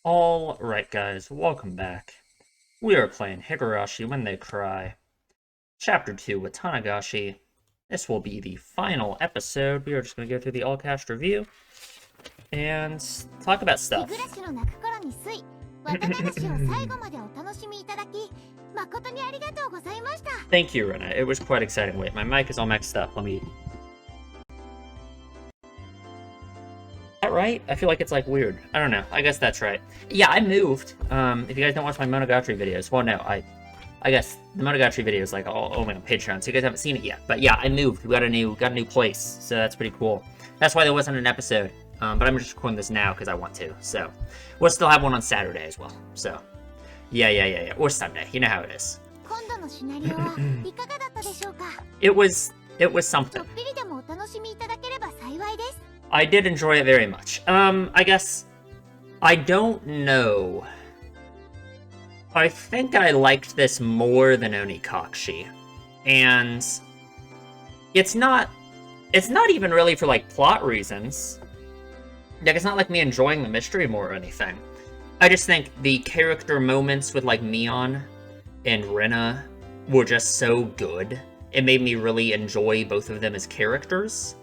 Alright guys, welcome back. We are playing Higurashi When They Cry. Chapter 2, Watanagashi. This will be the final episode. We are just going to go through the all-cast review and talk about stuff. Thank you, Rena. It was quite exciting. Wait, my mic is all mixed up. Let me... Is that right? I feel like it's like weird. I don't know. I guess that's right. Yeah, I moved. If you guys don't watch my Monogatari videos, well, no, I guess the Monogatari video is like all only on Patreon, so you guys haven't seen it yet. But yeah, I moved. We got a new place, so that's pretty cool. That's why there wasn't an episode. But I'm just recording this now because I want to. So we'll still have one on Saturday as well. So yeah. Or Sunday. You know how it is. It was something. I did enjoy it very much. I guess I don't know. I think I liked this more than Onikashi. And it's not even really for like plot reasons. Like, it's not like me enjoying the mystery more or anything. I just think the character moments with like Mion and Rena were just so good. It made me really enjoy both of them as characters.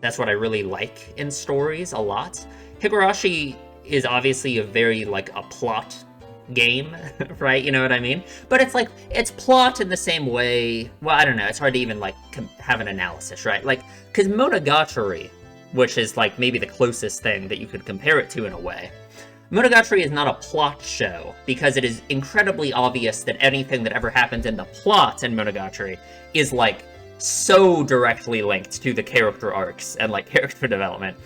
That's what I really like in stories a lot. Higurashi is obviously a very, like, a plot game, right? You know what I mean? But it's like, it's plot in the same way, well, I don't know, it's hard to even, like, have an analysis, right? Like, because Monogatari, which is, like, maybe the closest thing that you could compare it to in a way, Monogatari is not a plot show, because it is incredibly obvious that anything that ever happens in the plot in Monogatari is, like, so directly linked to the character arcs and like character development.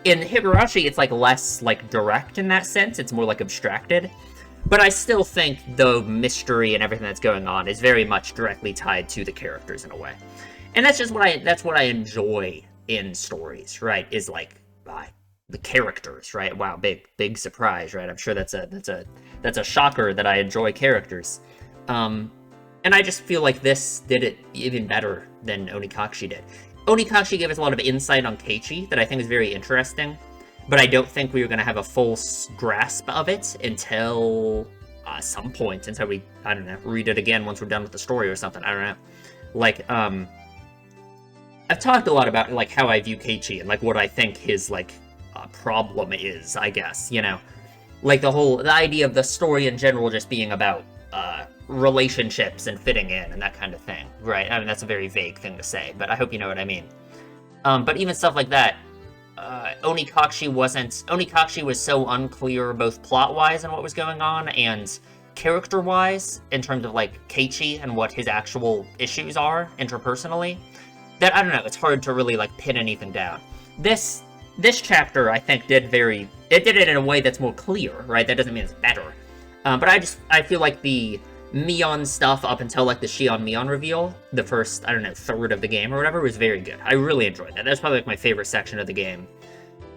In Higurashi, it's like less like direct in that sense. It's more like abstracted. But I still think the mystery and everything that's going on is very much directly tied to the characters in a way. And that's just what I enjoy in stories, right? Is like the characters, right? Wow, big surprise, right? I'm sure that's a shocker that I enjoy characters. And I just feel like this did it even better than Onikashi did. Onikashi gave us a lot of insight on Keiichi that I think is very interesting, but I don't think we were going to have a full grasp of it until some point, until we, I don't know, read it again once we're done with the story or something. I don't know. Like, I've talked a lot about, like, how I view Keiichi and, like, what I think his, like, problem is, I guess, you know? Like, the idea of the story in general just being about, relationships and fitting in and that kind of thing, right? I mean, that's a very vague thing to say, but I hope you know what I mean. But even stuff like that, Onikashi was so unclear both plot-wise and what was going on, and character-wise, in terms of, like, Keiichi and what his actual issues are, interpersonally, that, I don't know, it's hard to really, like, pin anything down. This chapter, I think, did it in a way that's more clear, right? That doesn't mean it's better. But I feel like the Mion stuff up until, like, the Shion Mion reveal, the first, I don't know, third of the game or whatever, was very good. I really enjoyed that. That's probably, like, my favorite section of the game.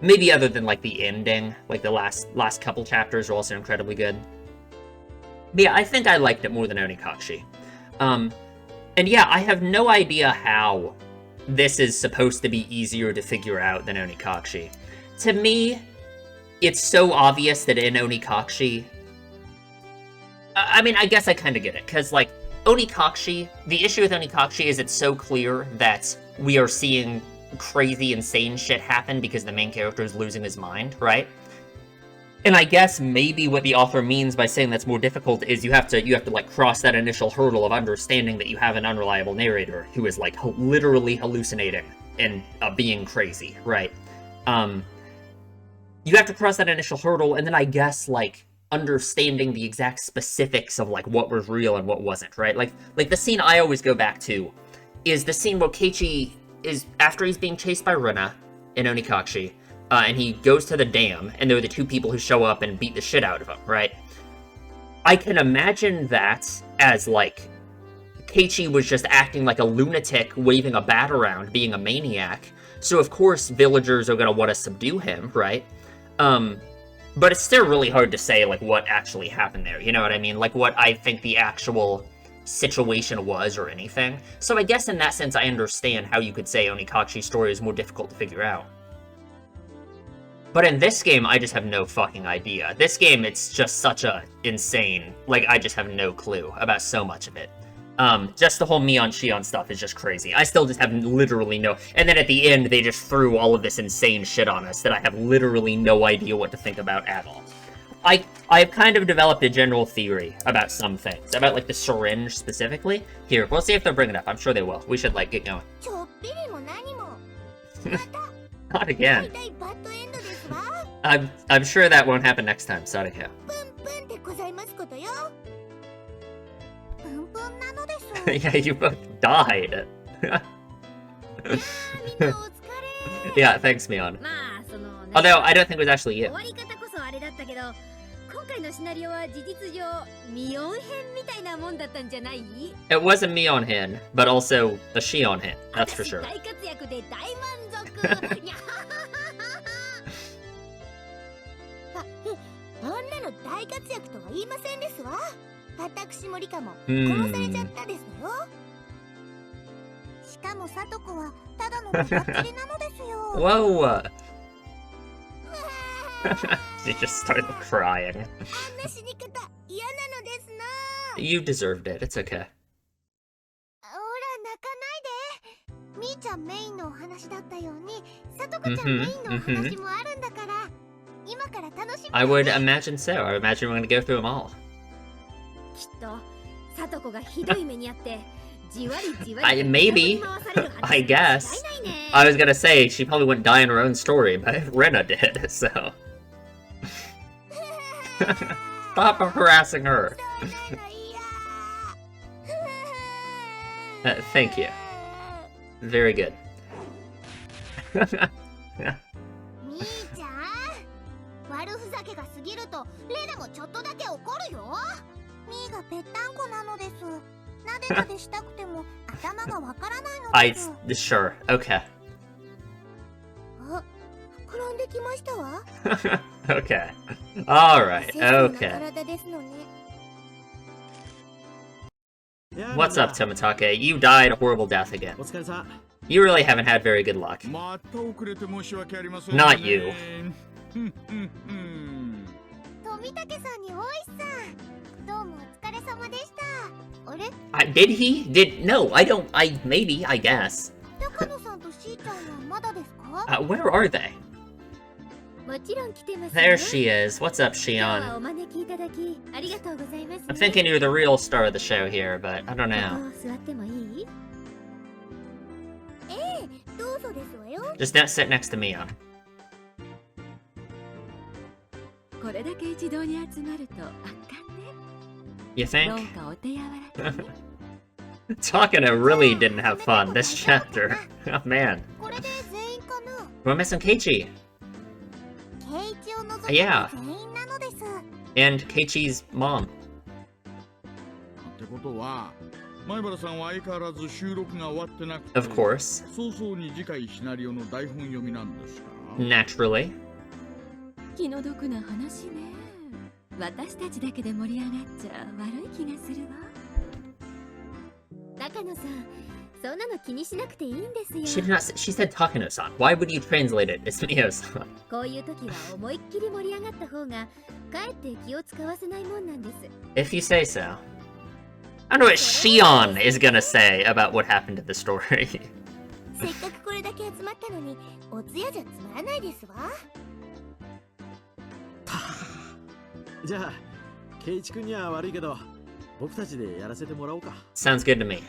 Maybe other than, like, the ending. Like, the last couple chapters are also incredibly good. But yeah, I think I liked it more than Onikashi. And yeah, I have no idea how this is supposed to be easier to figure out than Onikashi. To me, it's so obvious that in Onikashi... I mean, I guess I kind of get it, because, like, Onikashi, the issue with Onikashi is it's so clear that we are seeing crazy, insane shit happen because the main character is losing his mind, right? And I guess maybe what the author means by saying that's more difficult is you have to, like, cross that initial hurdle of understanding that you have an unreliable narrator who is, like, literally hallucinating and being crazy, right? You have to cross that initial hurdle, and then I guess, like, understanding the exact specifics of, like, what was real and what wasn't, right? Like the scene I always go back to is the scene where Keiichi is, after he's being chased by Rena in Onikashi, and he goes to the dam, and there are the two people who show up and beat the shit out of him, right? I can imagine that as, like, Keiichi was just acting like a lunatic, waving a bat around, being a maniac, so of course villagers are gonna want to subdue him, right? But it's still really hard to say, like, what actually happened there, you know what I mean? Like, what I think the actual situation was or anything. So I guess in that sense, I understand how you could say Onikashi's story is more difficult to figure out. But in this game, I just have no fucking idea. This game, it's just such a insane... Like, I just have no clue about so much of it. Just the whole Mion Shion stuff is just crazy. I still just have literally no... And then at the end, they just threw all of this insane shit on us that I have literally no idea what to think about at all. I've kind of developed a general theory about some things. About, like, the syringe specifically. Here, we'll see if they'll bring it up. I'm sure they will. We should, like, get going. Not again. I'm sure that won't happen next time, Sadako. Yeah, you both died. Yeah, thanks, Mion. Although, I don't think it was actually you. It was a Mion hen, but also a Shion hen, that's for sure. Whoa! She just started crying. You deserved it, it's okay. I would imagine so. I imagine we're gonna go through them all. Maybe. I guess. I was gonna say, she probably wouldn't die in her own story, but Rena did, so... Stop harassing her. Thank you. Very good. Sure, okay. Okay. Alright, okay. What's up, Tomitake? You died a horrible death again. You really haven't had very good luck. Not you. Did he? No, I don't, maybe, I guess. Where are they? There she is. What's up, Shion? I'm thinking you're the real star of the show here, but I don't know. Just don't sit next to Mion. You think? Takano really didn't have fun this chapter. Oh man. We're missing Keiichi. Yeah. And Keiichi's mom. Of course. Naturally. She did not. She said Takano-san. Why would you translate it as Mio-san? If you say so. I don't know what Shion is gonna say about what happened to the story. Sounds good to me.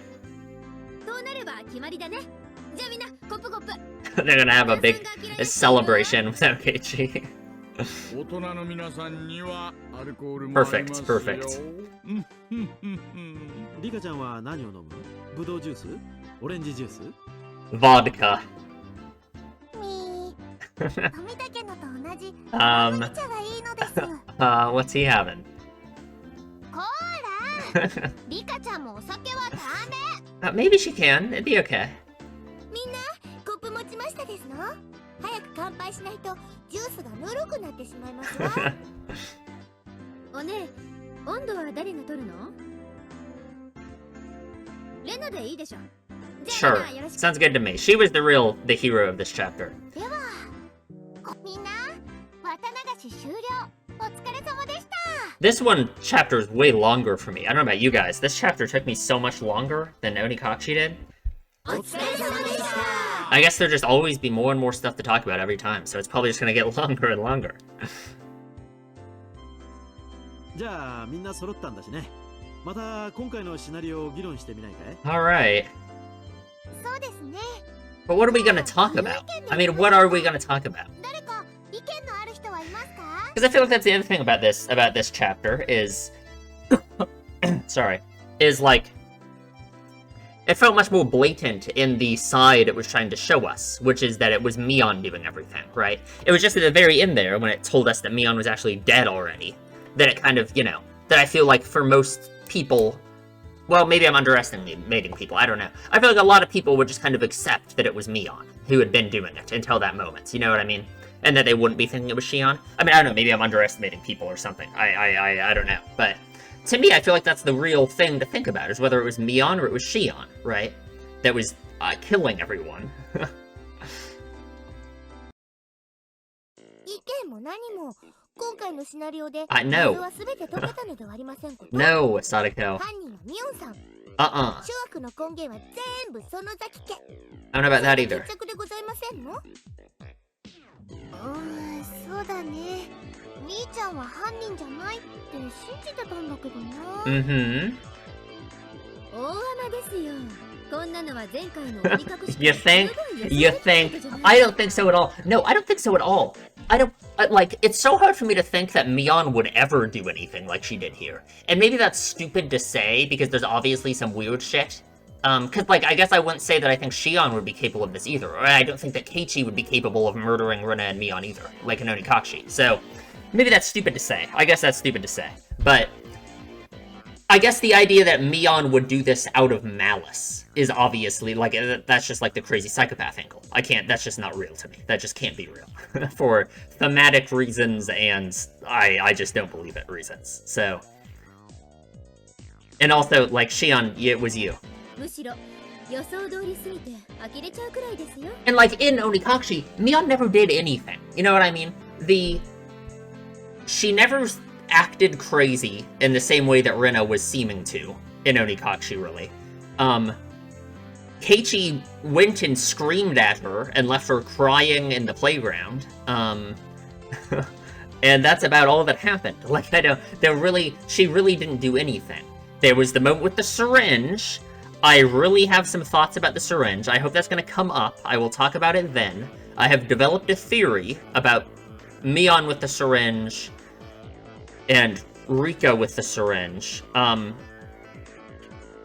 They're gonna have a big celebration without Keiichi. Perfect, perfect. Vodka. What's he having? Maybe she can. It'd be okay. Sure. Sounds good to me. She was the hero of this chapter. This one chapter is way longer for me. I don't know about you guys. This chapter took me so much longer than Onikachi did. I guess there'll just always be more and more stuff to talk about every time, so it's probably just gonna get longer and longer. Alright. But what are we gonna talk about? I mean, what are we gonna talk about? Because I feel like that's the other thing about this chapter is... sorry. Is, like... It felt much more blatant in the side it was trying to show us, which is that it was Mion doing everything, right? It was just at the very end there, when it told us that Mion was actually dead already, that it kind of, you know, that I feel like for most people... Well, maybe I'm underestimating people, I don't know. I feel like a lot of people would just kind of accept that it was Mion who had been doing it until that moment, you know what I mean? And that they wouldn't be thinking it was Shion. I mean, I don't know, maybe I'm underestimating people or something. I don't know. But to me, I feel like that's the real thing to think about, is whether it was Mion or it was Shion, right? That was killing everyone. No. No, Sadako. I don't know about that either. Mm-hmm. You think? You think? I don't think so at all. No, I don't think so at all. I don't, like, it's so hard for me to think that Mion would ever do anything like she did here. And maybe that's stupid to say, because there's obviously some weird shit. Cause, like, I guess I wouldn't say that I think Shion would be capable of this either, or I don't think that Keiichi would be capable of murdering Rina and Mion either, like in Onikashi. So, maybe that's stupid to say. I guess that's stupid to say. But, I guess the idea that Mion would do this out of malice is obviously, like, that's just, like, the crazy psychopath angle. That's just not real to me. That just can't be real. For thematic reasons, and I just don't believe it reasons. So. And also, like, Shion, it was you. And, like, in Onikashi, Mion never did anything. You know what I mean? She never acted crazy in the same way that Rina was seeming to in Onikashi, really. Keiichi went and screamed at her and left her crying in the playground. And that's about all that happened. Like, she really didn't do anything. There was the moment with the syringe. I really have some thoughts about the syringe. I hope that's going to come up. I will talk about it then. I have developed a theory about Mion with the syringe and Rika with the syringe.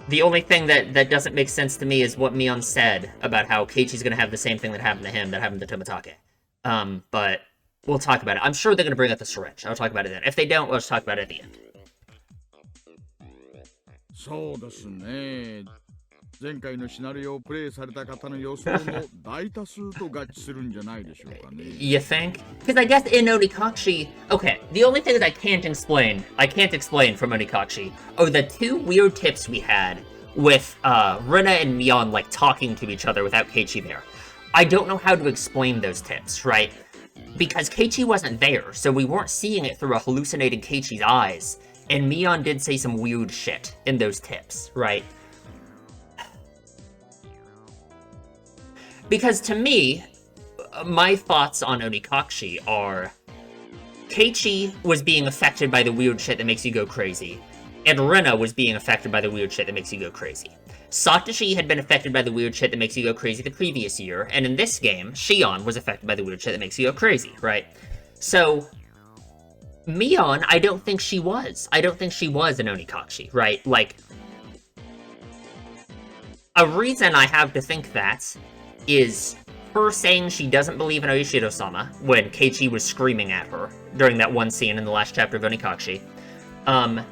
The only thing that doesn't make sense to me is what Mion said about how Keiichi's going to have the same thing that happened to him that happened to Tomitake. But we'll talk about it. I'm sure they're going to bring up the syringe. I'll talk about it then. If they don't, we'll just talk about it at the end. You think? Because I guess in Onikashi... Okay, the only thing that I can't explain from Onikashi are the two weird tips we had with Rina and Mion, like, talking to each other without Keiichi there. I don't know how to explain those tips, right? Because Keiichi wasn't there, so we weren't seeing it through a hallucinated Keiichi's eyes, and Mion did say some weird shit in those tips, right? Because to me, my thoughts on Onikashi are Keiichi was being affected by the weird shit that makes you go crazy, and Rina was being affected by the weird shit that makes you go crazy. Satoshi had been affected by the weird shit that makes you go crazy the previous year, and in this game, Shion was affected by the weird shit that makes you go crazy, right? So, Mion, I don't think she was. I don't think she was an Onikashi, right? Like, a reason I have to think that is her saying she doesn't believe in Oishiro-sama when Keiichi was screaming at her during that one scene in the last chapter of Onikashi. I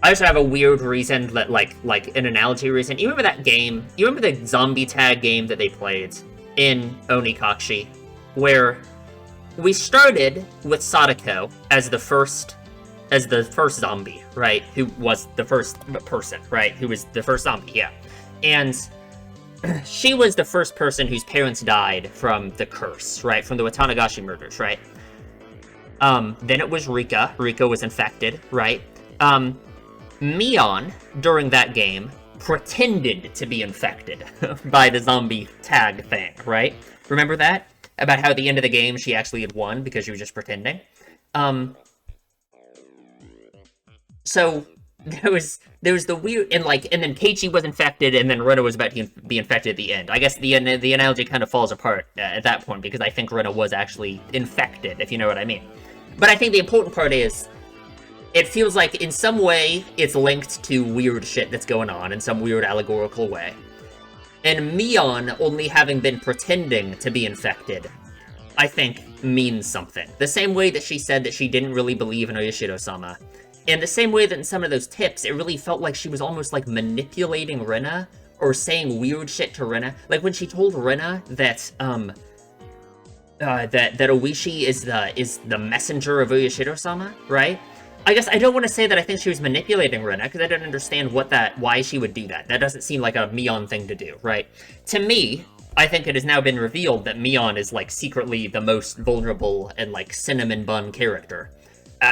also have a weird reason that, like an analogy reason. You remember that game? You remember the zombie tag game that they played in Onikashi, where we started with Sadako as the first zombie, right? Who was the first person, right? Who was the first zombie, yeah. And she was the first person whose parents died from the curse, right? From the Watanagashi murders, right? Then it was Rika. Rika was infected, right? Mion, during that game, pretended to be infected by the zombie tag thing, right? Remember that? About how at the end of the game she actually had won because she was just pretending? So there was the weird, and then Keiichi was infected, and then Rena was about to be infected at the end. I guess the analogy kind of falls apart at that point, because I think Rena was actually infected, if you know what I mean. But I think the important part is, it feels like in some way it's linked to weird shit that's going on in some weird allegorical way. And Mion only having been pretending to be infected, I think, means something. The same way that she said that she didn't really believe in Oyashiro-sama. And the same way that in some of those tips, it really felt like she was almost like manipulating Rena, or saying weird shit to Rena. Like when she told Rena that, that Oishi is the messenger of Oyashiro-sama, right? I guess I don't want to say that I think she was manipulating Rena, because I don't understand why she would do that. That doesn't seem like a Mion thing to do, right? To me, I think it has now been revealed that Mion is, like, secretly the most vulnerable and, like, cinnamon bun character.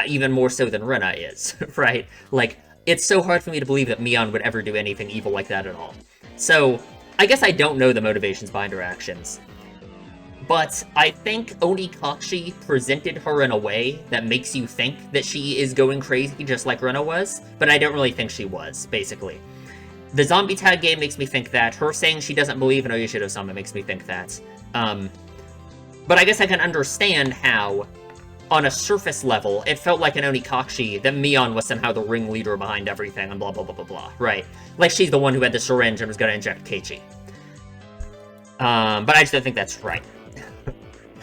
Even more so than Rena is, right? Like, it's so hard for me to believe that Mion would ever do anything evil like that at all. So, I guess I don't know the motivations behind her actions. But I think Onikashi presented her in a way that makes you think that she is going crazy just like Rena was, but I don't really think she was, basically. The zombie tag game makes me think that. Her saying she doesn't believe in Oyashiro-sama makes me think that. But I guess I can understand how, on a surface level, it felt like an Onikashi that Mion was somehow the ringleader behind everything and blah blah blah blah blah, right? Like she's the one who had the syringe and was gonna inject Keiichi. But I just don't think that's right.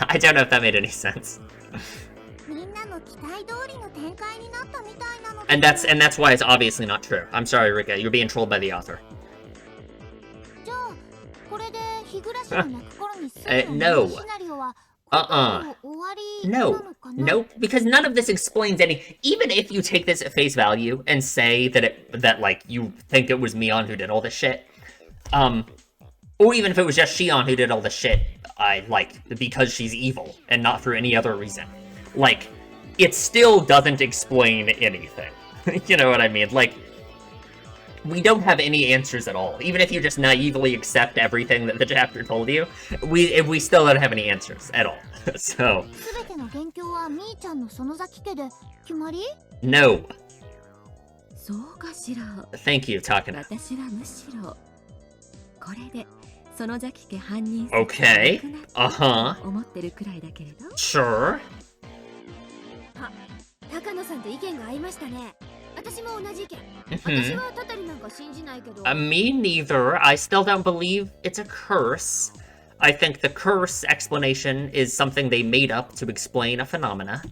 I don't know if that made any sense. And that's why it's obviously not true. I'm sorry, Rika, you're being trolled by the author. No. No. Nope. Because none of this explains any. Even if you take this at face value and say that like you think it was Mion who did all this shit, or even if it was just Shion who did all this shit, because she's evil and not for any other reason, like, it still doesn't explain anything. You know what I mean? Like, we don't have any answers at all. Even if you just naively accept everything that the chapter told you, we still don't have any answers at all. So... No. Thank you, Takana. Okay. Uh-huh. Sure. Me neither. I still don't believe it's a curse. I think the curse explanation is something they made up to explain a phenomena.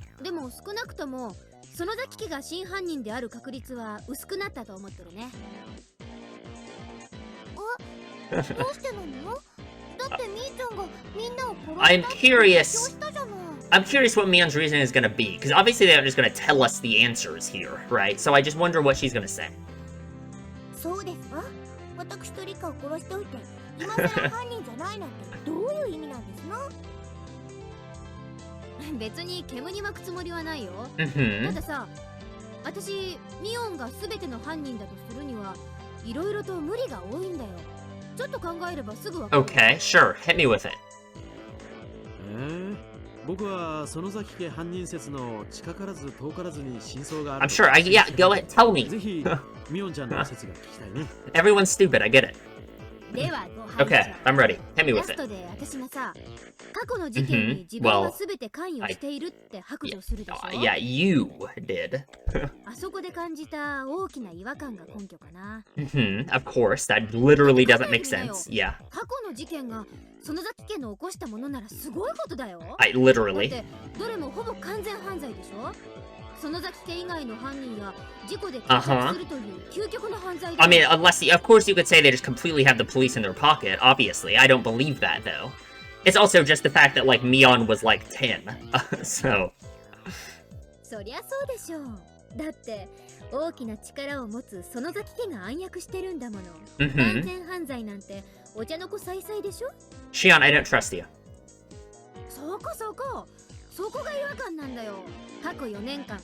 I'm curious what Mion's reasoning is going to be, because obviously they're just going to tell us the answers here, right? So I just wonder what she's going to say. Okay, sure. Hit me with it. I'm sure. Yeah, go ahead. Tell me. Everyone's stupid. I get it. Okay, I'm ready. Hit me with it. Well, yeah, you did. Of course, that literally doesn't make sense. Yeah. Literally. I mean, of course you could say they just completely have the police in their pocket, obviously. I don't believe that, though. It's also just the fact that, like, Mion was, like, 10, so... Shion, I don't trust you. そこが違和感なんだよ。過去4年間、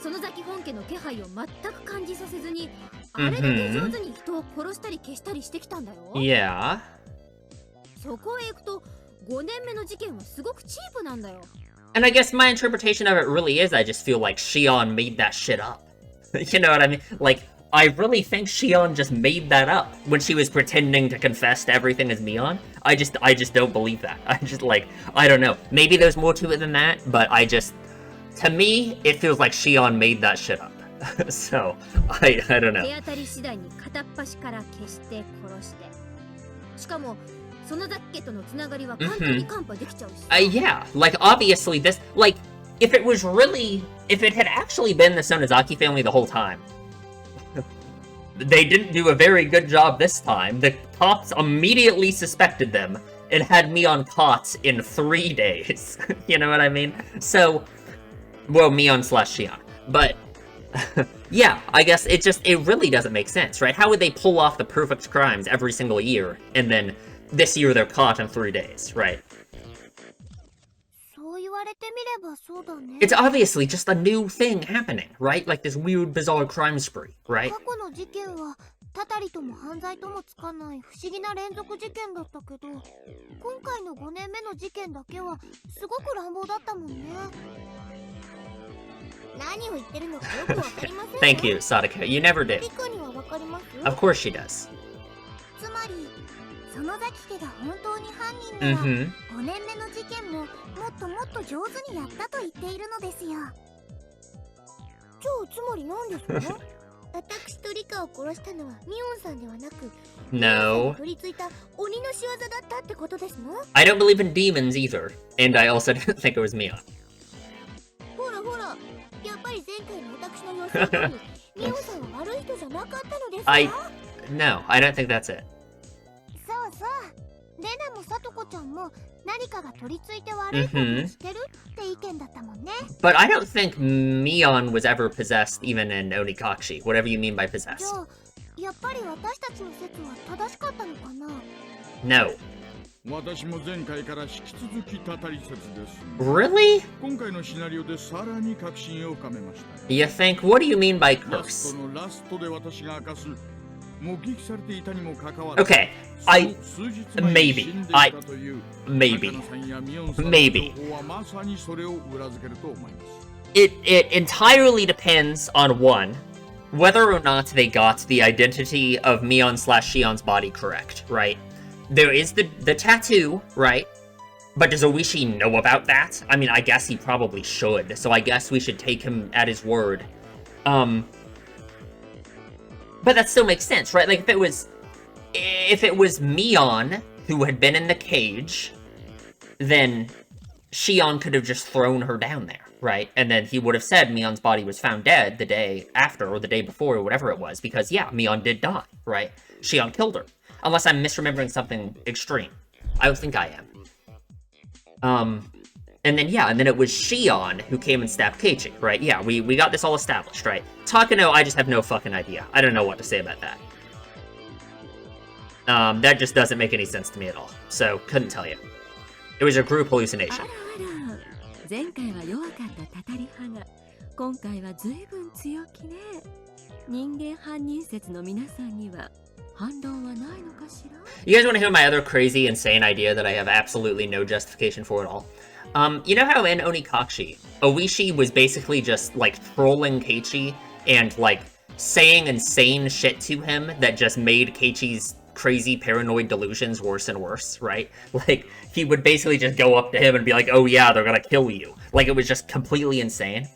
園崎本家の気配を全く感じさせずに、あれだけ上手に人を殺したり消したりしてきたんだよ。Yeah. そこへ行くと、5年目の事件はすごくチープなんだよ。And I guess my interpretation of it really is I just feel like Shion made that shit up. You know what I mean? Like, I really think Shion just made that up when she was pretending to confess to everything as Mion. I just don't believe that. I just, like, I don't know. Maybe there's more to it than that, but to me, it feels like Shion made that shit up. So, I don't know. 手当たり次第に片っ端から消して殺して。しかも、園崎家とのつながりは簡単にカンパできちゃうし。Yeah, like, obviously this, like, if it had actually been the Sonozaki family the whole time, they didn't do a very good job this time. The cops immediately suspected them and had Mion caught in 3 days. You know what I mean? So, well, Mion/Shion. But, yeah, I guess it really doesn't make sense, right? How would they pull off the perfect crimes every single year, and then this year they're caught in 3 days, right? It's obviously just a new thing happening, right? Like this weird, bizarre crime spree, right? 過去の事件はたたりとも犯罪ともつかない不思議な連続事件だったけど、今回の5年目の事件だけはすごく乱暴だったもんね。何を言ってるのかよくわかりません。Thank you, Sadako. You never did. リカにはわかります？ Of course she does. つまり、園崎家が本当に犯人なら、5年目の事件ももっと上手にやったと言っているのですよ。じゃあつまり何ですか？私とリカを殺したのはミオンさんではなく、No. 取り付いた鬼の仕業だったってことですの？ I don't believe in demons either, and I also didn't think it was Mion. ほらほら、やっぱり前回の私の予想通り、ミオンさんは悪い人じゃなかったのですか？ No, I don't think that's it. そうそう、レナもサトコちゃんも何かが取り付いて悪いことをしてるって意見だったもんね。But I don't think Mion was ever possessed, even in Onikashi, whatever you mean by possessed. じゃあ、やっぱり私たちの説は正しかったのかな？ No. 私も前回から引き続きたたり説です。Really? 今回のシナリオでさらに確信を深めました。You think? What do you mean by ラス curse? トのラストで私が明かす目撃されていたにもかかわらず、 Okay, maybe. Maybe. はまさにそれを裏付けると思います。It entirely depends on one, whether or not they got the identity of Mion/Shion's body correct, right? There is the tattoo, right? But does Oishi know about that? I mean, I guess he probably should, so I guess we should take him at his word. But that still makes sense, right? Like, if it was Mion who had been in the cage, then Shion could have just thrown her down there, right? And then he would have said Mion's body was found dead the day after, or the day before, or whatever it was, because, yeah, Mion did die, right? Shion killed her. Unless I'm misremembering something extreme. I don't think I am. And then it was Shion who came and stabbed Keiichi, right? Yeah, we got this all established, right? Takano, I just have no fucking idea. I don't know what to say about that. That just doesn't make any sense to me at all. So, couldn't tell you. It was a group hallucination. 前回は弱かったたたり派が今回は随分強気ね。人間犯人説の皆さんには反論はないのかしら? You guys want to hear my other crazy, insane idea that I have absolutely no justification for at all? You know how in Onikashi, Oishi was basically just, like, trolling Keiichi and, like, saying insane shit to him that just made Keiichi's crazy paranoid delusions worse and worse, right? Like, he would basically just go up to him and be like, oh yeah, they're gonna kill you. Like, it was just completely insane.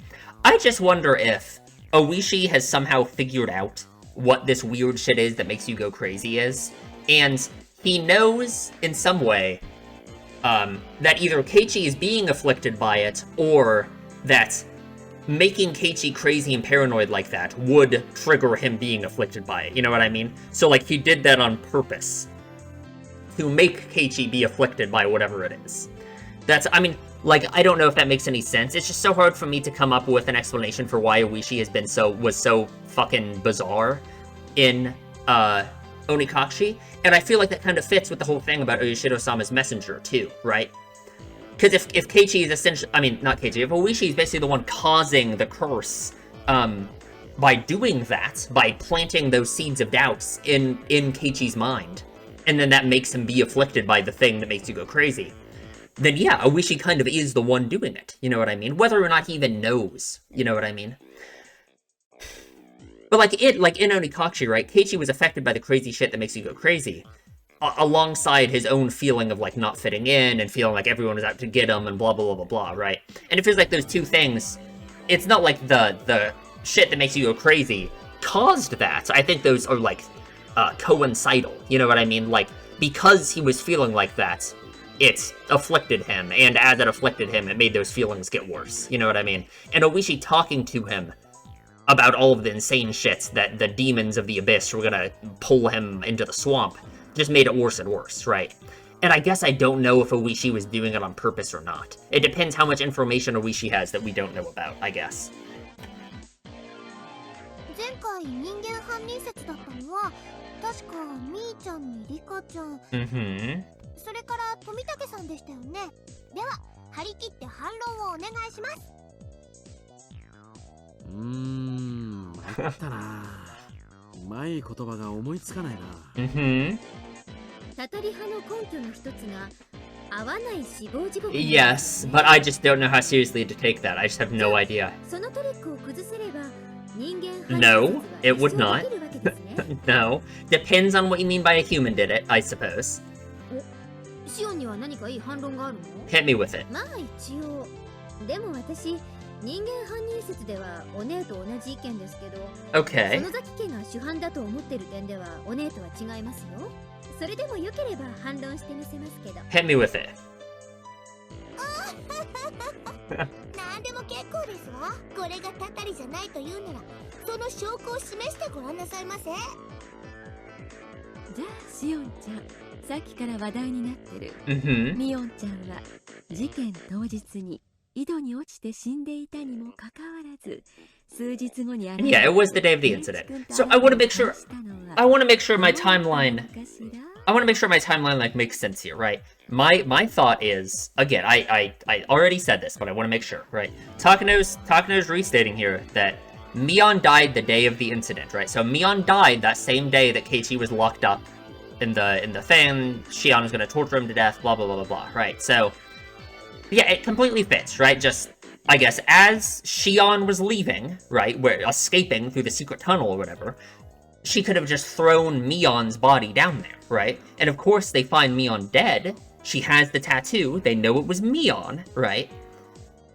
I just wonder if Oishi has somehow figured out what this weird shit is that makes you go crazy is, and he knows, in some way, that either Keiichi is being afflicted by it, or that making Keiichi crazy and paranoid like that would trigger him being afflicted by it, you know what I mean? So, like, he did that on purpose, to make Keiichi be afflicted by whatever it is. That's, I mean, like, I don't know if that makes any sense. It's just so hard for me to come up with an explanation for why Oishi was so fucking bizarre in, Onikashi, and I feel like that kind of fits with the whole thing about Oyashiro-sama's messenger, too, right? Because if Keiichi is essentially, I mean, not Keiichi, if Oishi is basically the one causing the curse, by doing that, by planting those seeds of doubts in Keiichi's mind, and then that makes him be afflicted by the thing that makes you go crazy, then yeah, Oishi kind of is the one doing it, you know what I mean? Whether or not he even knows, you know what I mean? But like in Onikashi, right, Keiichi was affected by the crazy shit that makes you go crazy, alongside his own feeling of, like, not fitting in, and feeling like everyone was out to get him, and blah, blah, blah, blah, blah, right? And it feels like those two things, it's not like the shit that makes you go crazy caused that. I think those are, like, coincidental, you know what I mean? Like, because he was feeling like that, it afflicted him, and as it afflicted him, it made those feelings get worse, you know what I mean? And Oishi talking to him about all of the insane shit that the demons of the abyss were gonna pull him into the swamp just made it worse and worse, right? And I guess I don't know if Oishi was doing it on purpose or not. It depends how much information Oishi has that we don't know about, I guess. 前回人間犯人説だったのは確かみーちゃんにリカちゃん、それから富武さんでしたよね。では張り切って反論をお願いします。参ったな。うまい言葉が思いつかないな。たたり派の根拠の一つが合わない死亡時刻。Yes, but I just don't know how seriously to take that. I just have no idea. そのトリックを崩せれば人間 No, it would not. No. Depends on what you mean by a human did it, I suppose. シオンには何かいい反論があるの？ Hit me with it. まあ一応。でも私、人間犯人説ではお姉と同じ意見ですけど、Okay. 園崎家が主犯だと思ってる点ではお姉とは違いますよ。それでもよければ反論してみせますけど。Hit me with it. なんでも結構ですわ。これがたたりじゃないというなら、その証拠を示してごらんなさいませ。じゃあシオンちゃん、さっきから話題になってる、ミオンちゃんは事件当日に井戸に落ちて死んでいたにもかかわらず、数日後に現れた。Yeah, it was the day of the incident. So I want to make sure my timeline like makes sense here, right? My thought is, again, I already said this, but I want to make sure, right? Takano's restating here that Mion died the day of the incident, right? So Mion died that same day that Keiichi was locked up in the thing. Shion was going to torture him to death, blah, blah, blah, blah, blah, right? So, yeah, it completely fits, right? Just, I guess, as Shion was leaving, right, escaping through the secret tunnel or whatever, she could have just thrown Mion's body down there, right? And of course, they find Mion dead. She has the tattoo. They know it was Mion, right?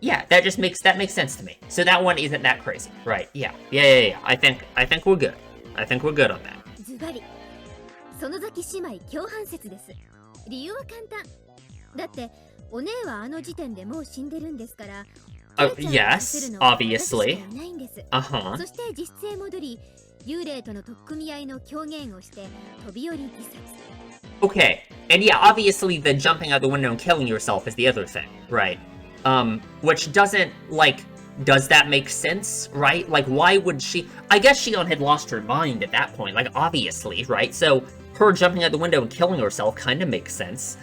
Yeah, that makes sense to me. So that one isn't that crazy, right? Yeah. I think we're good. I think we're good on that. ズバリ、園崎姉妹共犯説です。理由は簡単。だってお姉はあの時点でもう死んでるんですから。Yes, obviously. そして実質へ戻り、幽霊との取っ組み合いの狂言をして飛び降り自殺。Okay, and yeah, obviously the jumping out the window and killing yourself is the other thing, right? Which doesn't, like, does that make sense, right? Like, why would she... I guess Shion had lost her mind at that point, like, obviously, right? So, her jumping out the window and killing herself kind of makes sense.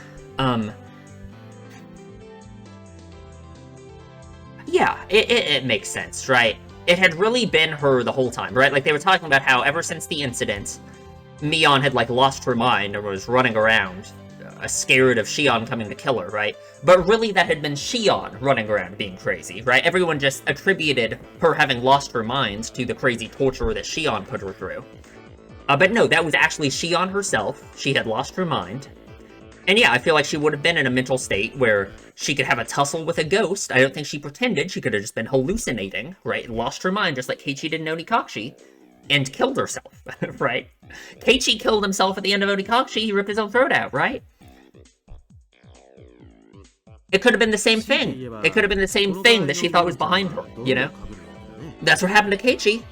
Yeah, it makes sense, right? It had really been her the whole time, right? Like, they were talking about how ever since the incident, Mion had, like, lost her mind and was running around, scared of Shion coming to kill her, right? But really that had been Shion running around being crazy, right? Everyone just attributed her having lost her mind to the crazy torture that Shion put her through. But no, that was actually Shion herself. She had lost her mind. And yeah, I feel like she would have been in a mental state where she could have a tussle with a ghost. I don't think she pretended. She could have just been hallucinating, right? Lost her mind just like Keiichi did in Onikashi. And killed herself, right? Keiichi killed himself at the end of Onikashi. He ripped his own throat out, right? It could have been the same thing. It could have been the same thing that she thought was behind her, you know? That's what happened to Keiichi.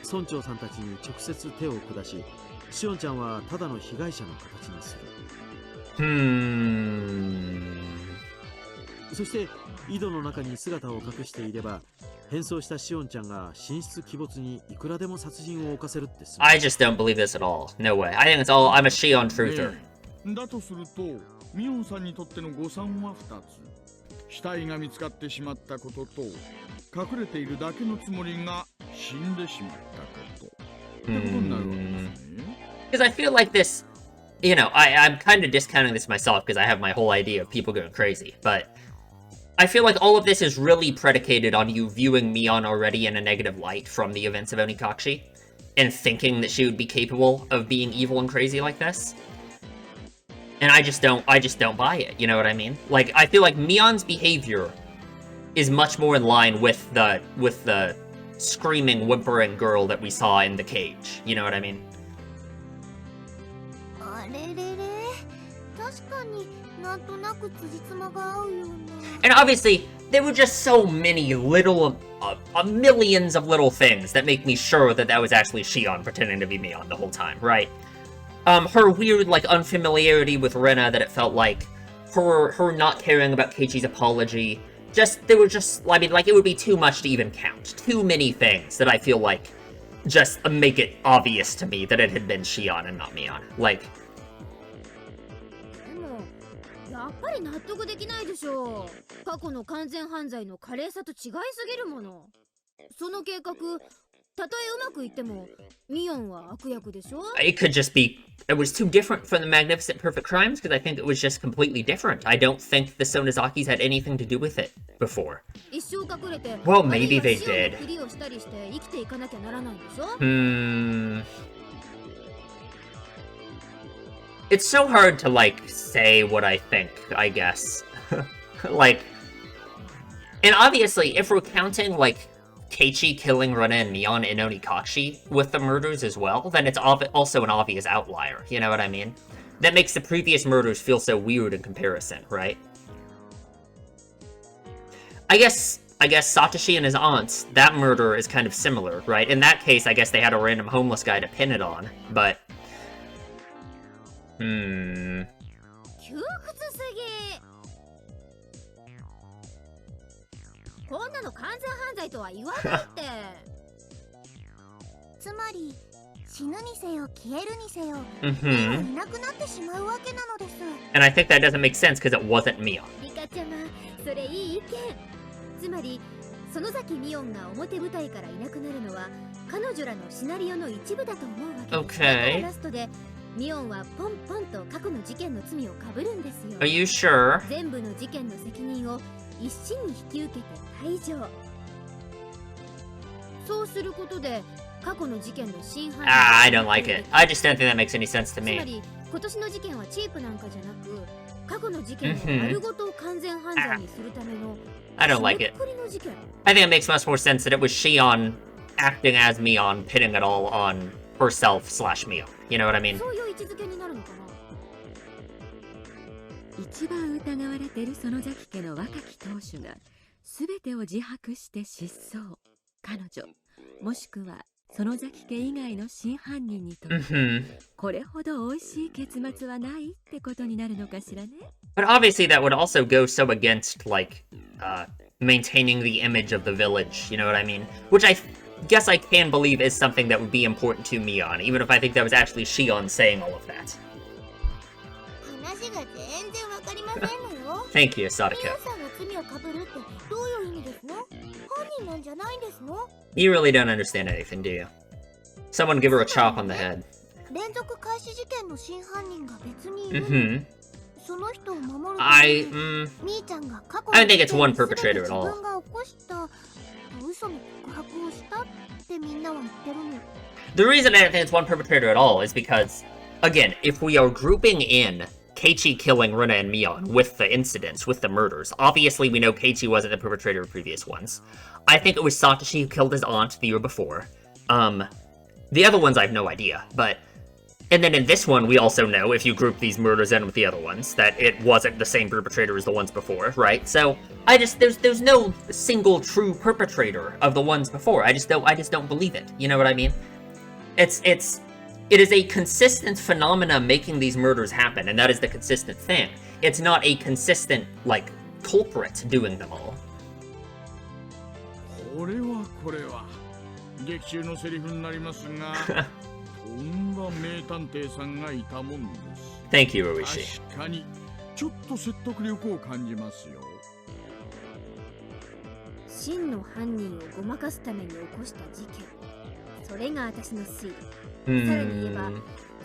村長さんたちに直接手を下し、シオンちゃんはただの被害者の形にする。そして井戸の中に姿を隠していれば、変装したシオンちゃんが神出鬼没にいくらでも殺人を犯せるって。 I just don't believe this at all. No way. I think it's all. I'm a Shion truther. だとすると、ミオンさんにとっての誤算は2つ。死体が見つかってしまったことと、隠れているだけのつもりが死んでしまったこと。ってことになるわけですね。Because I feel like this, you know, I'm kind of discounting this myself because I have my whole idea of people going crazy, but I feel like all of this is really predicated on you viewing Mion already in a negative light from the events of Onikashi, and thinking that she would be capable of being evil and crazy like this. And I just don't buy it, you know what I mean? Like, I feel like Mion's behavior is much more in line with the screaming, whimpering girl that we saw in the cage, you know what I mean? あれれれ、確かになんとなく辻褄が合うような。And obviously, there were just so many little, millions of little things that make me sure that that was actually Shion pretending to be Mion the whole time, right? Her weird, like, unfamiliarity with Rena, that it felt like her not caring about Keiichi's apology. There were just, I mean, like, it would be too much to even count. Too many things that I feel like just make it obvious to me that it had been Shion and not Mion. Like... でも、やっぱり納得できないでしょう。過去の完全犯罪の華麗さと違いすぎるもの。その計画、たとえうまくいっても、ミオンは悪役でしょ? It could just be, it was too different from the Magnificent Perfect Crimes, because I think it was just completely different. I don't think the Sonozakis had anything to do with it before. Well, maybe they did. It's so hard to, like, say what I think, I guess. Like, and obviously, if we're counting, like, Keiichi killing Rena and Mion in Onikashi with the murders as well, then it's also an obvious outlier, you know what I mean? That makes the previous murders feel so weird in comparison, right? I guess Satoshi and his aunts, that murder is kind of similar, right? In that case, I guess they had a random homeless guy to pin it on, but... こんなの完全犯罪とは言わないって。つまり死ぬにせよ消えるにせよ、いなくなってしまうわけなのです。And I think that doesn't make sense because it wasn't Mion. リカちゃま、それいい意見。つまり園崎ミオンが表舞台からいなくなるのは彼女らのシナリオの一部だと思うわけです。Okay. ラストでミオンはポンポンと過去の事件の罪をかぶるんですよ。Are you sure? 全部の事件の責任を一身に引き受けて退場。そうすることで過去の事件の真犯人。I don't like it. I just don't think that makes any sense to つま me. り今年の事件はチープなんかじゃなく、過去の事件を丸ごと完全犯罪にするための I don't like it. 締めくくりの事件。I think it makes much more sense that it was Shion acting as Mion, pitting it all on herself/Mion. You know what I mean? そういう位置づけになるのかな。一番疑われている園崎家の若き当主が全てを自白して失踪。彼女もしくは園崎家以外の真犯人にとってこれほど美味しい結末はないってことになるのかしらね。But obviously that would also go so against, like, maintaining the image of the village, you know what I mean? Which I guess I can believe is something that would be important to Mion, even if I think that was actually Shion saying all of that. 話が全然わかりませんのよ。Thank you, Sadaka. ミオさんが罪をかぶるってどういう意味ですの？犯人なんじゃないんですの？ You really don't understand anything, do you? Someone give her a chop on the head. 連続開始事件の真犯人が別にいる。その人を守るためにみーちゃんが過去の I think it's one perpetrator at all. 自分が起こした嘘の告白をしたってみんなは言ってるの。The reason I don't think it's one perpetrator at all is because, again, if we are grouping in Keiichi killing Rena and Mion with the incidents, with the murders, obviously we know Keiichi wasn't the perpetrator of previous ones. I think it was Satoshi who killed his aunt the year before. The other ones I have no idea, but... And then in this one, we also know, if you group these murders in with the other ones, that it wasn't the same perpetrator as the ones before, right? So, there's no single true perpetrator of the ones before. I just don't believe it. You know what I mean? It is a consistent phenomena making these murders happen, and that is the consistent thing. It's not a consistent, like, culprit doing them all. これは劇中のセリフになりますがとんだ名探偵さんがいたもんです。Thank you, Oishi. 確かにちょっと説得力を感じますよ。真の犯人をごまかすために起こした事件、それが私の推理。さらに言えば、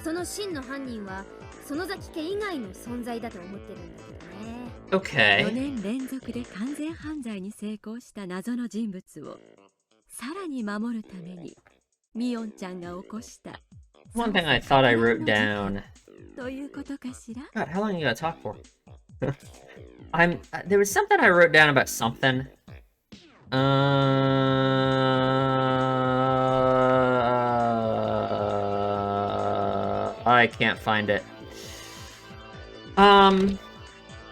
その真の犯人は園崎家以外の存在だと思ってるんだけどね。 Okay. 4年連続で完全犯罪に成功した謎の人物をさらに守るためにミオンちゃんが起こした One thing I thought I wrote down. ということかしら。 God, how long you gotta talk for? There was something I wrote down about something. I can't find it.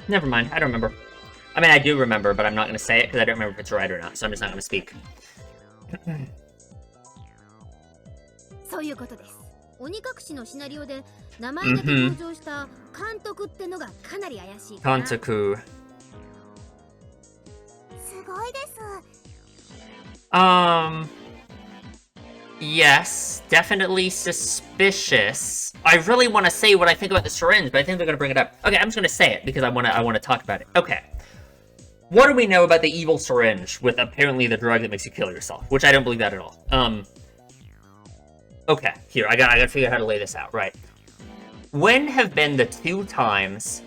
Never mind. I don't remember. I mean, I do remember, but I'm not gonna say it because I don't remember if it's right or not, so I'm just not gonna speak. そういうことです。鬼隠しのシナリオで名前だけ登場した監督ってのがかなり怪しいかな。Kantaku. すごいです。 Yes, definitely suspicious. I really want to say what I think about the syringe, but I think they're gonna bring it up. Okay, I'm just gonna say it because I wanna talk about it. Okay. What do we know about the evil syringe with apparently the drug that makes you kill yourself? Which I don't believe that at all. Okay, here, I gotta figure out how to lay this out, right. When have been the 2 times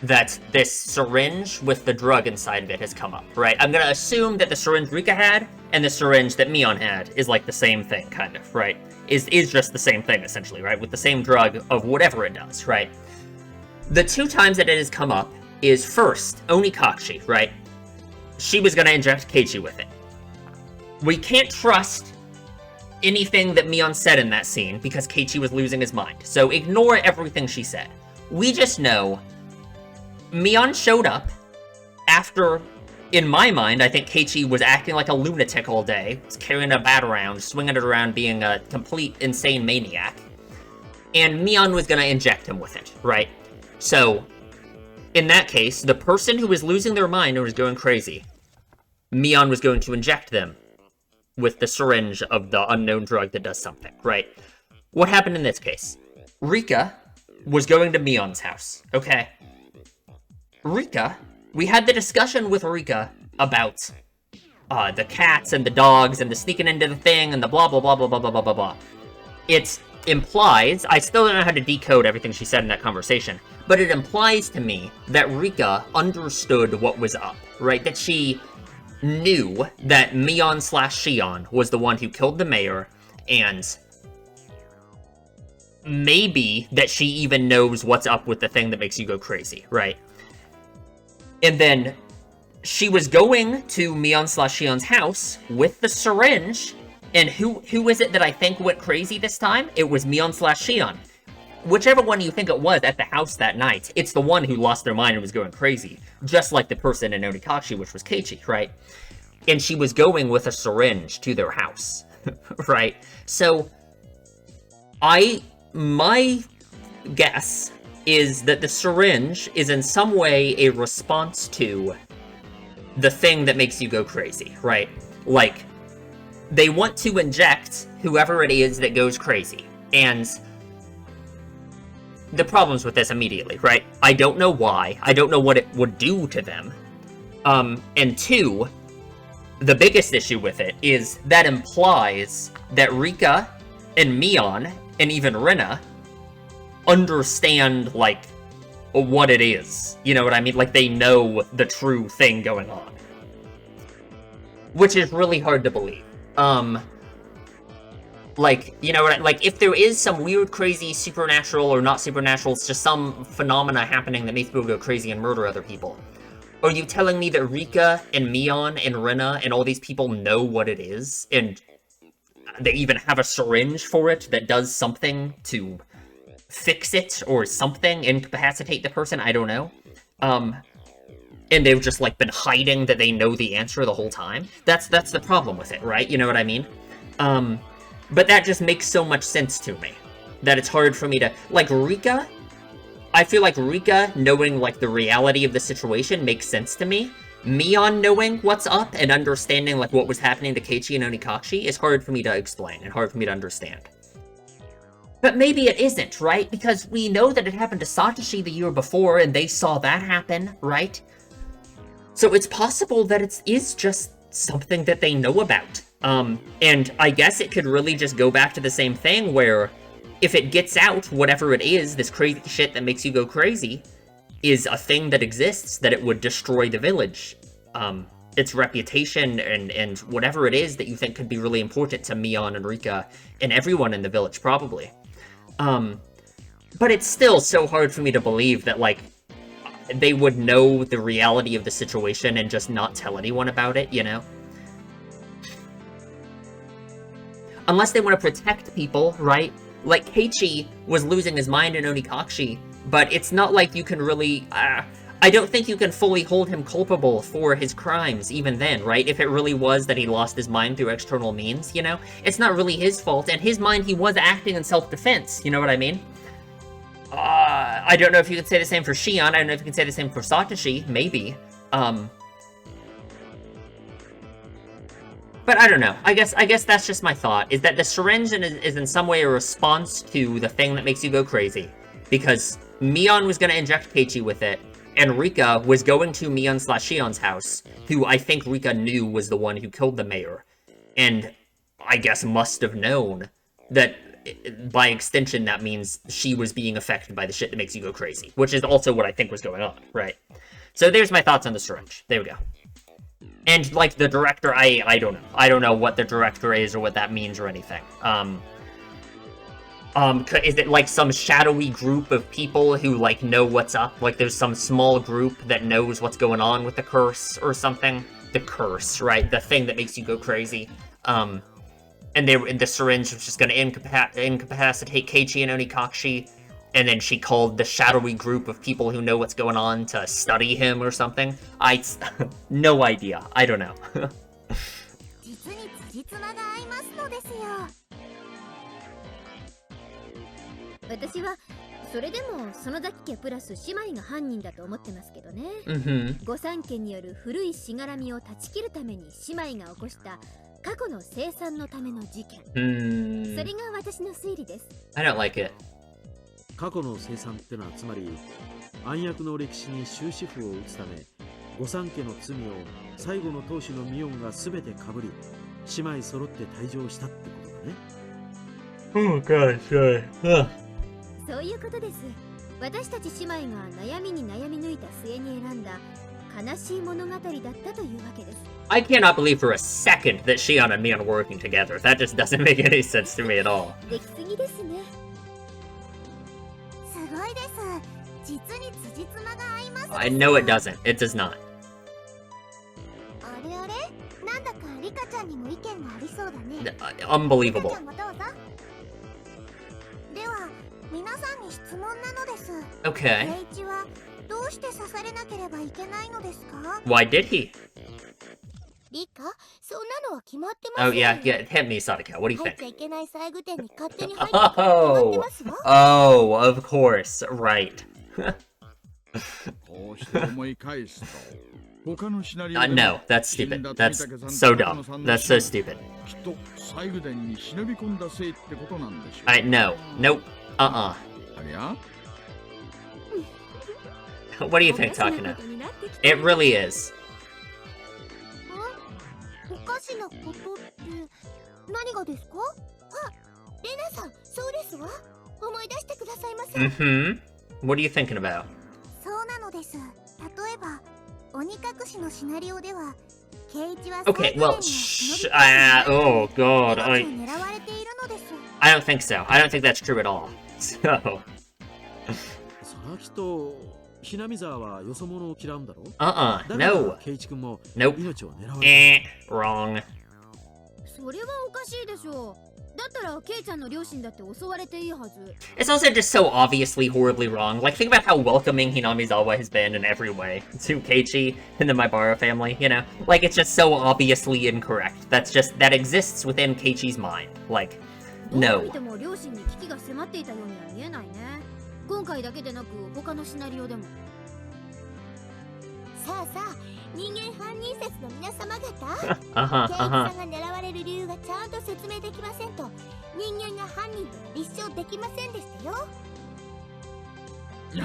that this syringe with the drug inside of it has come up, right? I'm gonna assume that the syringe Rika had and the syringe that Mion had is like the same thing, kind of, right? Is just the same thing, essentially, right? With the same drug of whatever it does, right? The 2 times that it has come up is first, Onikashi, right? She was gonna inject Keiichi with it. We can't trust anything that Mion said in that scene because Keiichi was losing his mind. So ignore everything she said. We just know Mion showed up after, in my mind, I think Keiichi was acting like a lunatic all day, was carrying a bat around, swinging it around, being a complete insane maniac. And Mion was gonna inject him with it, right? So, in that case, the person who was losing their mind and was going crazy, Mion was going to inject them with the syringe of the unknown drug that does something, right? What happened in this case? Rika was going to Mion's house, okay? Rika, we had the discussion with Rika about the cats and the dogs and the sneaking into the thing and the blah blah blah blah blah blah blah blah blah. It implies, I still don't know how to decode everything she said in that conversation, but it implies to me that Rika understood what was up, right? That she knew that Mion/Shion was the one who killed the mayor, and maybe that she even knows what's up with the thing that makes you go crazy, right? And then she was going to Mion/Shion's house with the syringe, and who is it that I think went crazy this time? It was Mion/Shion. Whichever one you think it was at the house that night, it's the one who lost their mind and was going crazy. Just like the person in Onikashi, which was Keiichi, right? And she was going with a syringe to their house, right? So, my guess is that the syringe is in some way a response to the thing that makes you go crazy, right? Like, they want to inject whoever it is that goes crazy, and the problems with this immediately, right? I don't know why. I don't know what it would do to them. And 2, the biggest issue with it is that implies that Rika and Mion, and even Rina, understand, like, what it is. You know what I mean? Like, they know the true thing going on. Which is really hard to believe. Like, you know, like, if there is some weird, crazy, supernatural, or not supernatural, it's just some phenomena happening that makes people go crazy and murder other people. Are you telling me that Rika and Mion and Rina and all these people know what it is, and they even have a syringe for it that does something to fix it, or something, incapacitate the person? I don't know. And they've just, like, been hiding that they know the answer the whole time? That's the problem with it, right? You know what I mean? But that just makes so much sense to me, that it's hard for me to, like, Rika, I feel like Rika knowing, like, the reality of the situation makes sense to me. Mion knowing what's up and understanding, like, what was happening to Keiichi and Onikashi is hard for me to explain and hard for me to understand. But maybe it isn't, right? Because we know that it happened to Satoshi the year before, and they saw that happen, right? So it's possible that it is just something that they know about. And I guess it could really just go back to the same thing where if it gets out, whatever it is, this crazy shit that makes you go crazy, is a thing that exists, that it would destroy the village. Its reputation and whatever it is that you think could be really important to Mion and Rika and everyone in the village, probably. But it's still so hard for me to believe that, like, they would know the reality of the situation and just not tell anyone about it, you know? Unless they want to protect people, right? Like, Keiichi was losing his mind in Onikakushi, but it's not like you can really... I don't think you can fully hold him culpable for his crimes, even then, right? If it really was that he lost his mind through external means, you know? It's not really his fault, and his mind, he was acting in self-defense, you know what I mean? I don't know if you can say the same for Shion, I don't know if you can say the same for Satoshi, maybe. But I don't know. I guess that's just my thought, is that the syringe is in some way a response to the thing that makes you go crazy. Because Mion was going to inject Keiichi with it, and Rika was going to Mion/Shion's house, who I think Rika knew was the one who killed the mayor. And I guess must have known that, by extension, that means she was being affected by the shit that makes you go crazy. Which is also what I think was going on, right? So there's my thoughts on the syringe. There we go. And, like, the director, I don't know. I don't know what the director is or what that means or anything. Is it, like, some shadowy group of people who, like, know what's up? Like, there's some small group that knows what's going on with the curse or something? The curse, right? The thing that makes you go crazy. And the syringe was just gonna incapacitate Keiichi and Onikakushi, and then she called the shadowy group of people who know what's going on to study him or something? No idea. I don't know. 実に辻褄が合いますのですよ。私はそれでも園崎家プラス姉妹が犯人だと思ってますけどね。御三家による古いしがらみを断ち切るために姉妹が起こした過去の清算のための事件。それが私の推理です。I don't like it. 過去の清算ってのはつまり暗躍の歴史に終止符を打つため御三家の罪を最後の当主のミオンが全てかぶり姉妹揃って退場したってことだね。Oh god, sorry. そういうことです。私たち姉妹が悩みに悩み抜いた末に選んだ悲しい物語だったというわけです。I cannot believe for a second that Shion and Mion were working together. That just doesn't make any sense to me at all. できすぎですね。すごいです。実に辻褄が合います。I know it doesn't. It does not. あれあれ？なんだかリカちゃんにも意見がありそうだね。Unbelievable. リカちゃんもどうぞ。では、皆さんに質問なのです。Okay. ケイイチはどうして刺されなければいけないのですか？ Why did he? リカ、そんなのは決まってます。Oh yeah, hit me, Sadaka. What do you 入っ think? ちゃいけない細具店に勝手に入って決まってますわ。Oh, of course, right. こうして思い返すと他のシナリオ No, that's stupid. That's so dumb. That's so stupid. きっと細具店に忍び込んだせいってことなんでしょう。No. Nope. ありゃ What do you think, Takano? It really is. おかしなことって何がですか？あ、レナさん、そうですわ。思い出してくださいませ。What are you thinking about? そうなのです。例えば、鬼隠しのシナリオでは、ケイイチは Okay, well, oh god, I don't think so. I don't think that's true at all. So. それはきっとひなみ沢はよそ者を嫌うんだろNo. ケイイチ君も Nope. 命を狙われた。Wrong. それはおかしいでしょう。だったらケイちゃんの両親だって襲われていいはず。It's also just so obviously horribly wrong. Like, think about how welcoming Hinamizawa has been in every way to Keiichi and the Maibara family, you know? Like, it's just so obviously incorrect. That exists within Keiichi's mind. Like, どう no. 見ても両親に危機が迫っていたようには見えないね。今回だけでなく他のシナリオでも。さあさあ、人間犯人説の皆様方、ケイイチさんが狙われる理由がちゃんと説明できませんと、人間が犯人とは立証できませんでしたよ。いや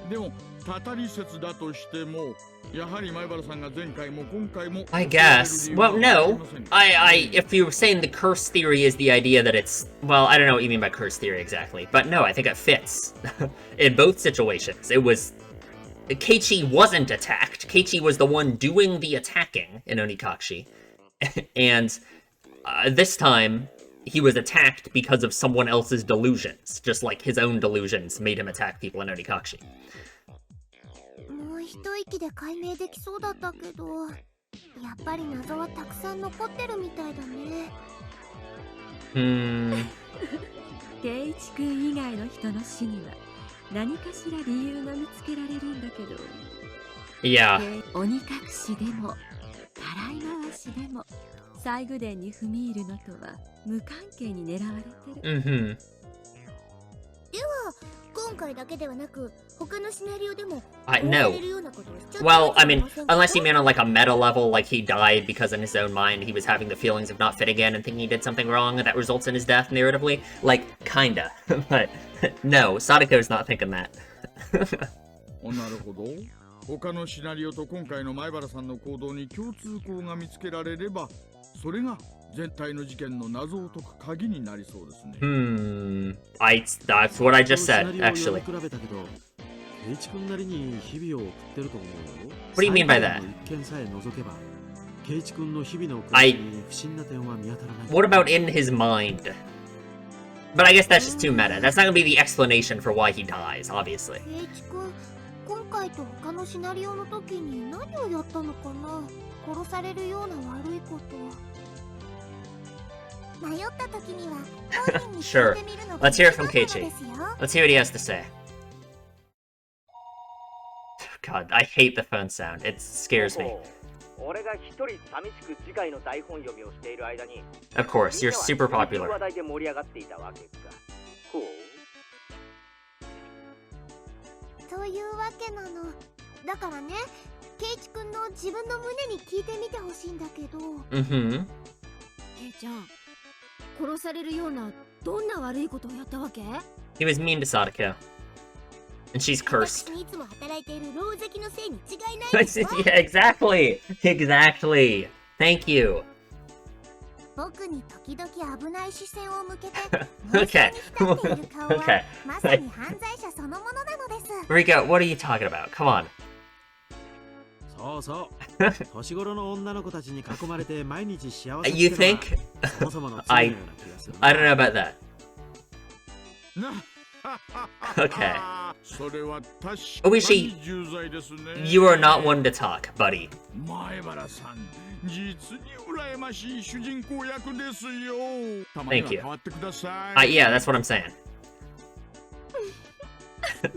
でもたたり説だとしてもやはり前原さんが前回も今回も I guess. Well, no. If you were saying the curse theory is the idea that it's, well, I don't know what you mean by curse theory exactly, but no, I think it fits. In both situations, it was, Keiichi wasn't attacked. Keiichi was the one doing the attacking in Onikakushi. And this time, he was attacked because of someone else's delusions, just like his own delusions made him attack people in Onikakushi. もう一息で解明できそうだったけど、やっぱり謎はたくさん残ってるみたいだね。圭一君以外の人の死には何かしら理由が見つけられるんだけど。Yeah. 鬼隠しでも、たらい回しでも、西宮殿に踏み入るのとは無関係に狙われてる。では、今回だけではなく、他のシナリオでも No. Well, I mean, unless you mean on like a meta level, like he died because in his own mind he was having the feelings of not fitting in and thinking he did something wrong that results in his death narratively. Like, kinda. But no, Sadako's not thinking that. なるほど。他のシナリオと今回の前原さんの行動に共通項が見つけられれば、それが全体の事件の謎を解く鍵になりそうですね。That's what I just said, actually. What do you mean by that? What about in his mind? But I guess that's just too meta. That's not gonna be the explanation for why he dies, obviously. 圭一君、今回と他のシナリオの時に何をやったのかな。殺されるような悪いこと。迷った時には本人に聞いてみるのが Let's hear it from 一番なのです Keiichi. よ。 Let's hear what he has to say. God, I hate the phone sound. It scares me. 俺が一人寂しく次回の台本読みをしている間に Of course, you're super popular. 話題で盛り上がっていたわけか。ほう。そういうわけなの。だからね、圭一君の自分の胸に聞いてみてほしいんだけど。ケイちゃん、殺されるようなどんな悪いことをやったわけ？ He was mean to Sadako. And she's cursed. 私にいつも働いている老石のせいに違いないですわ。Yeah, exactly. Exactly. Thank you. 僕に時々危ない視線を向けて Okay. 光っている顔は Okay. まさに犯罪者そのものなのです。 Rika, what are you talking about? Come on. そうそう。年頃の女の子たちに囲まれて毎日幸せ。 You think? そもそもの I 罪のような気がするな。 I don't know about that. な Okay. それは確か Oishi, に重罪ですね。 You are not one to talk, buddy. 前原さん、実に羨ましい主人公役ですよ。たまには Thank you. 変わってください。Yeah, that's what I'm saying.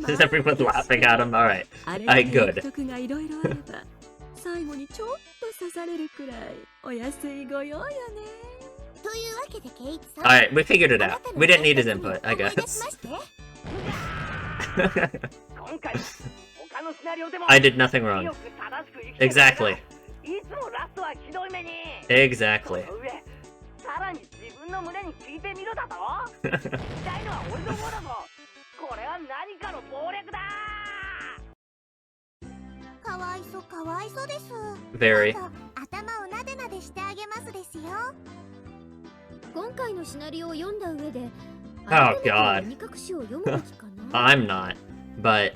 Is everyone laughing at him? Alright. あれ Alright, だ good. け約束がいろいろあれば、最後にちょっと刺されるくらいお安いご用よね。というわけで圭一さん。 Alright, we figured it あな out. たの We didn't need his 大切に input, I 思い出し guess. まして。今回他のシナリオでも I did nothing wrong. 強く正しく生きてる Exactly. いつもラストはひどい目に Exactly. その上さらに自分の胸に聞いてみろだと聞きたいのは俺の方だぞ。これは何かの暴力だ。かわいそかわいそです。 Very. どうぞ頭をなでなでしてあげますですよ。今回のシナリオを読んだ上で、 Oh, God. 鬼隠しを読むべきかな。I'm not. But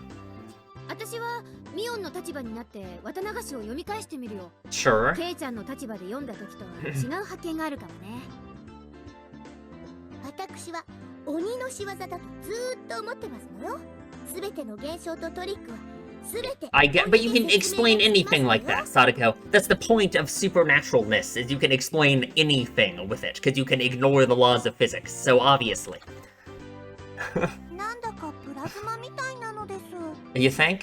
私はミオンの立場になって渡流しを読み返してみるよ。 sure. ケイちゃんの立場で読んだ時とは違う発見があるかもね。私は鬼の仕業だとずーっと思ってますのよ。すべての現象とトリックはすべて I get, but you can explain anything like that, Sadako. That's the point of supernaturalness, is you can explain anything with it, because you can ignore the laws of physics, so obviously. なんだかプラズマみたいなのです。 You think?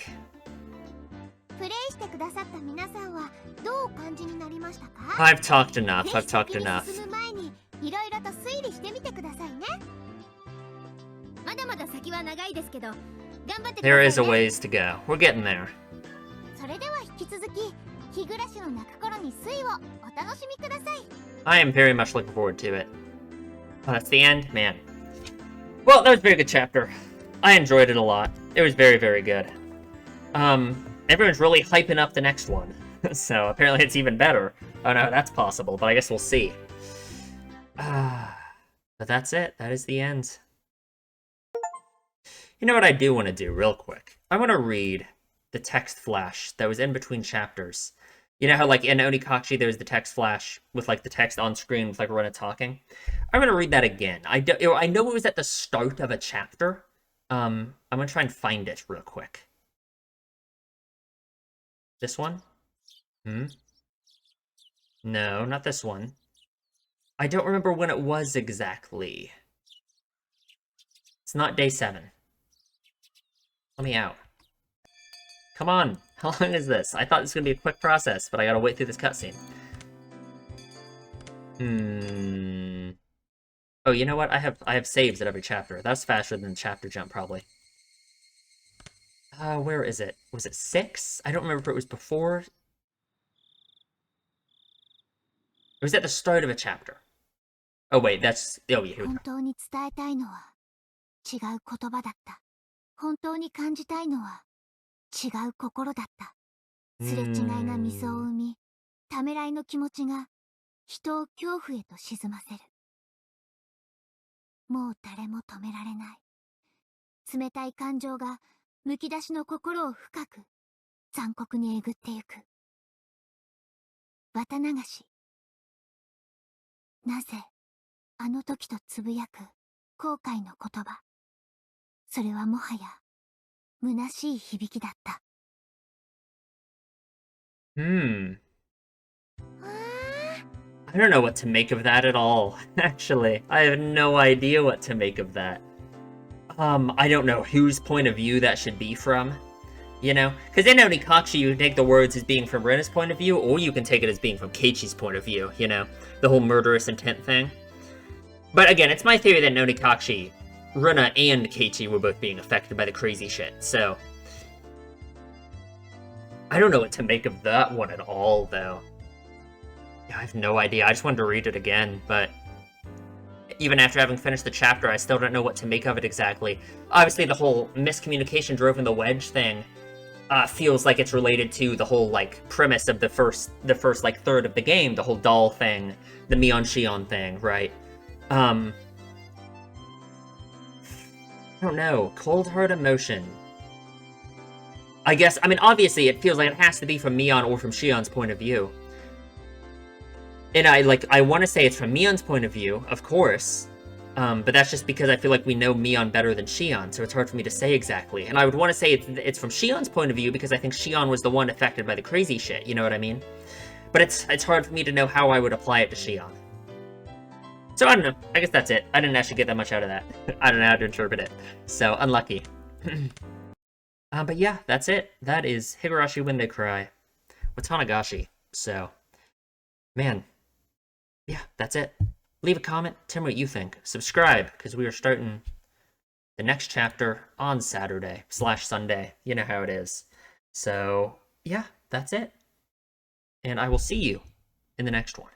プレイしてくださった皆さんはどうお感じになりましたか？ I've talked enough, ぜ I've ひ talked 先に enough. 進む前にいろいろと推理してみてくださいね。まだまだ先は長いですけど、頑張ってく There だ is さ a いね。 ways to go. We're getting there. それでは引き続き日暮らしの泣く頃に推をお楽しみください。I am very much looking forward to it. Oh, that's the end? Man. Well, that was a very good chapter. I enjoyed it a lot. It was very, very good. Everyone's really hyping up the next one. So apparently it's even better. Oh no, that's possible, but I guess we'll see. But that's it. That is the end. You know what I do want to do real quick? I want to read the text flash that was in between chapters. You know how, like, in Onikachi, there's the text flash with, like, the text on screen with, like, Rena talking? I'm going to read that again. I know it was at the start of a chapter. I'm going to try and find it real quick. This one? No, not this one. I don't remember when it was exactly. It's not day 7. Let me out. Come on. How long is this? I thought this was going to be a quick process, but I gotta wait through this cutscene. Oh, you know what? I have saves at every chapter. That's faster than the chapter jump, probably. Where is it? Was it 6? I don't remember if it was before. It was at the start of a chapter. Oh, wait, that's... Oh, yeah, here we go. 本当に伝えたいのは違う言葉だった。本当に感じたいのは違う心だった。すれ違いが溝を生み、ためらいの気持ちが人を恐怖へと沈ませる。もう誰も止められない。冷たい感情がむき出しの心を深く残酷にえぐってゆく。綿流し。なぜあの時とつぶやく後悔の言葉。それはもはや虚しい響きだった。I don't know what to make of that at all, actually. I have no idea what to make of that. I don't know whose point of view that should be from, you know? Because in Onikachi, you can take the words as being from Rena's point of view, or you can take it as being from Keiichi's point of view, you know? The whole murderous intent thing. But again, it's my theory that in Onikachi, Rena and Keiichi were both being affected by the crazy shit, so... I don't know what to make of that one at all, though. Yeah, I have no idea. I just wanted to read it again, but... Even after having finished the chapter, I still don't know what to make of it exactly. Obviously, the whole miscommunication drove in the wedge thing feels like it's related to the whole, like, premise of the first like, third of the game, the whole doll thing, the Mion-Shion thing, right? I don't know. Cold Heart Emotion. I guess, I mean, obviously, it feels like it has to be from Mion or from Shion's point of view. And I want to say it's from Mion's point of view, of course. But that's just because I feel like we know Mion better than Shion, so it's hard for me to say exactly. And I would want to say it's from Shion's point of view because I think Shion was the one affected by the crazy shit, you know what I mean? But it's hard for me to know how I would apply it to Shion. So I don't know. I guess that's it. I didn't actually get that much out of that. I don't know how to interpret it. So, unlucky. But yeah, that's it. That is Higurashi When They Cry. Watanagashi. So, man. Yeah, that's it. Leave a comment. Tell me what you think. Subscribe, because we are starting the next chapter on Saturday/Sunday. You know how it is. So, yeah, that's it. And I will see you in the next one.